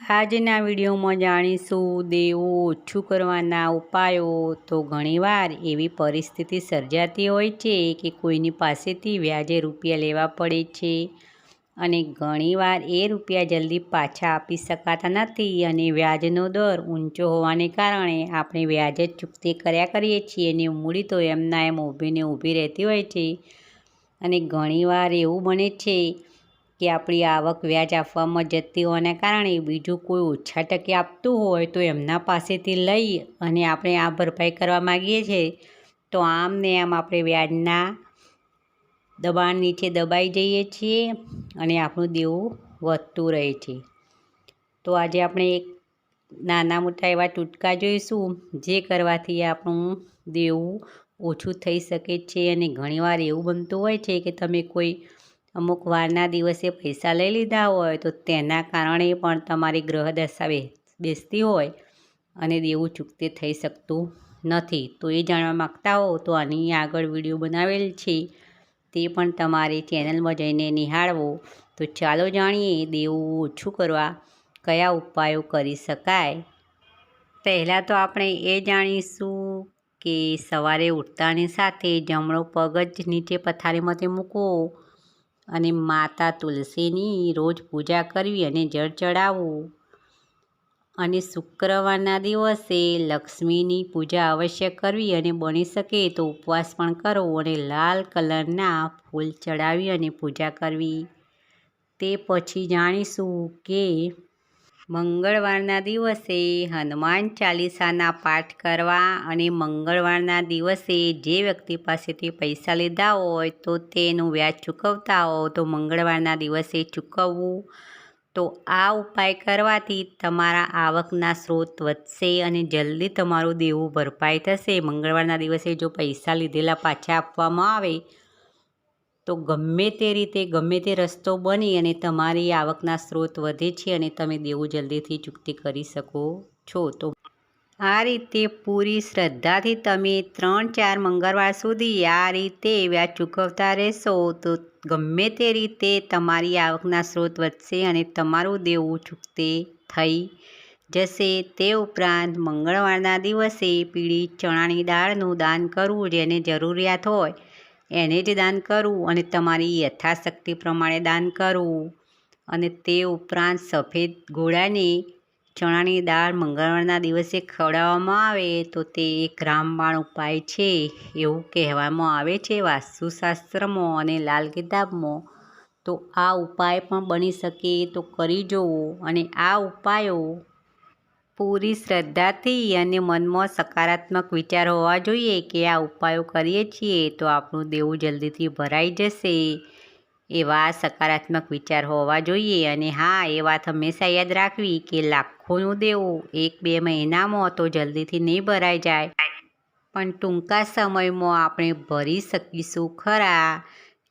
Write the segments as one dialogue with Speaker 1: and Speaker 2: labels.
Speaker 1: આજના વિડીયોમાં જાણીશું દેવું ઓછું કરવાના ઉપાયો। તો ઘણીવાર એવી પરિસ્થિતિ સર્જાતી હોય છે કે કોઈની પાસેથી વ્યાજે રૂપિયા લેવા પડે છે અને ઘણીવાર એ રૂપિયા જલ્દી પાછા આપી શકાતા નથી અને વ્યાજનો દર ઊંચો હોવાને કારણે આપણે વ્યાજ જ ચૂકતી કર્યા કરીએ છીએ અને મૂડી તો એમના એમ ઊભી રહેતી હોય છે। અને ઘણીવાર એવું બને છે કે આપણી આવક વ્યાજ આપવામાં જતી હોવાના કારણે બીજું કોઈ ઓછા ટકે આપતું હોય તો એમના પાસેથી લઈ અને આપણે આ ભરપાઈ કરવા માગીએ છીએ તો આમ ને આમ આપણે વ્યાજના દબાણ નીચે દબાઈ જઈએ છીએ અને આપણું દેવું વધતું રહે છે। તો આજે આપણે એક નાના મોટા એવા ટૂટકા જોઈશું જે કરવાથી આપણું દેવું ઓછું થઈ શકે છે। અને ઘણીવાર એવું બનતું હોય છે કે તમે કોઈ અમુક વારના દિવસે પૈસા લઈ લીધા હોય તો તેના કારણે પણ તમારી ગ્રહ દશા બેસતી હોય અને દેવું ચૂકતે થઈ શકતું નથી। તો એ જાણવા માગતા હો તો આની આગળ વિડીયો બનાવેલ છે તે પણ તમારી ચેનલમાં જઈને નિહાળવો। તો ચાલો જાણીએ દેવું ઓછું કરવા કયા ઉપાયો કરી શકાય। પહેલાં તો આપણે એ જાણીશું કે સવારે ઉઠતાની સાથે જમણો પગ જ નીચે પથારીમાંથી મૂકવો અને માતા તુલસીની રોજ પૂજા કરવી અને જળ ચડાવવું અને શુક્રવારના દિવસે લક્ષ્મીની પૂજા અવશ્ય કરવી અને બની શકે તો ઉપવાસ પણ કરવો અને લાલ કલરના ફૂલ ચડાવી અને પૂજા કરવી। તે પછી જાણીશું કે મંગળવારના દિવસે હનુમાન ચાલીસાના પાઠ કરવા અને મંગળવારના દિવસે જે વ્યક્તિ પાસેથી પૈસા લીધા હોય તો તેનું વ્યાજ ચૂકવતા હો તો મંગળવારના દિવસે ચૂકવવું। તો આ ઉપાય કરવાથી તમારા આવકના સ્ત્રોત વધશે અને જલ્દી તમારું દેવું ભરપાઈ થશે। મંગળવારના દિવસે જો પૈસા લીધેલા પાછા આપવામાં આવે તો ગમે તે રીતે ગમે તે રસ્તો બની અને તમારી આવકના સ્ત્રોત વધે છે અને તમે દેવું જલ્દીથી ચૂકતી કરી શકો છો। તો આ રીતે પૂરી શ્રદ્ધાથી તમે 3-4 મંગળવાર સુધી આ રીતે વ્યાજ ચૂકવતા રહેશો તો ગમે તે રીતે તમારી આવકના સ્ત્રોત વધશે અને તમારું દેવું ચૂકતે થઈ જશે। તે ઉપરાંત મંગળવારના દિવસે પીળી ચણાની દાળનું દાન કરવું, જેને જરૂરિયાત હોય એને જ દાન કરવું અને તમારી યથાશક્તિ પ્રમાણે દાન કરવું। અને તે ઉપરાંત સફેદ ઘોડાને ચણાની દાળ મંગળવારના દિવસે ખવડાવવામાં આવે તો તે એક રામબાણ ઉપાય છે એવું કહેવામાં આવે છે વાસ્તુશાસ્ત્રમાં અને લાલ કિતાબમાં। તો આ ઉપાય પણ બની શકે તો કરી જુઓ અને આ ઉપાયો પૂરી શ્રદ્ધાથી અને મનમાં સકારાત્મક વિચાર હોવા જોઈએ કે આ ઉપાયો કરીએ છીએ તો આપણું દેવું જલ્દીથી ભરાઈ જશે એવા સકારાત્મક વિચાર હોવા જોઈએ। અને હા, એ વાત હંમેશા યાદ રાખવી કે લાખોનું દેવું 1-2 મહિનામાં તો જલ્દીથી નહીં ભરાઈ જાય પણ ટૂંકા સમયમાં આપણે ભરી શકીશું ખરા।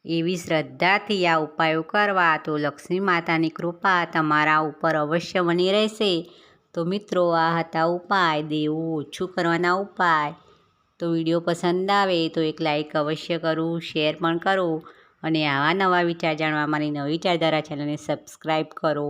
Speaker 1: એવી શ્રદ્ધાથી આ ઉપાયો કરવા તો લક્ષ્મી માતાની કૃપા તમારા ઉપર અવશ્ય બની રહેશે। તો મિત્રો, આ હતા ઉપાય, દેવું ઓછું કરવાના ઉપાય। તો વિડીયો પસંદ આવે તો એક લાઈક અવશ્ય કરું, શેર પણ કરો અને આવા નવા વિચાર જાણવા મારી નવી વિચારધારા ચેનલને સબસ્ક્રાઈબ કરો।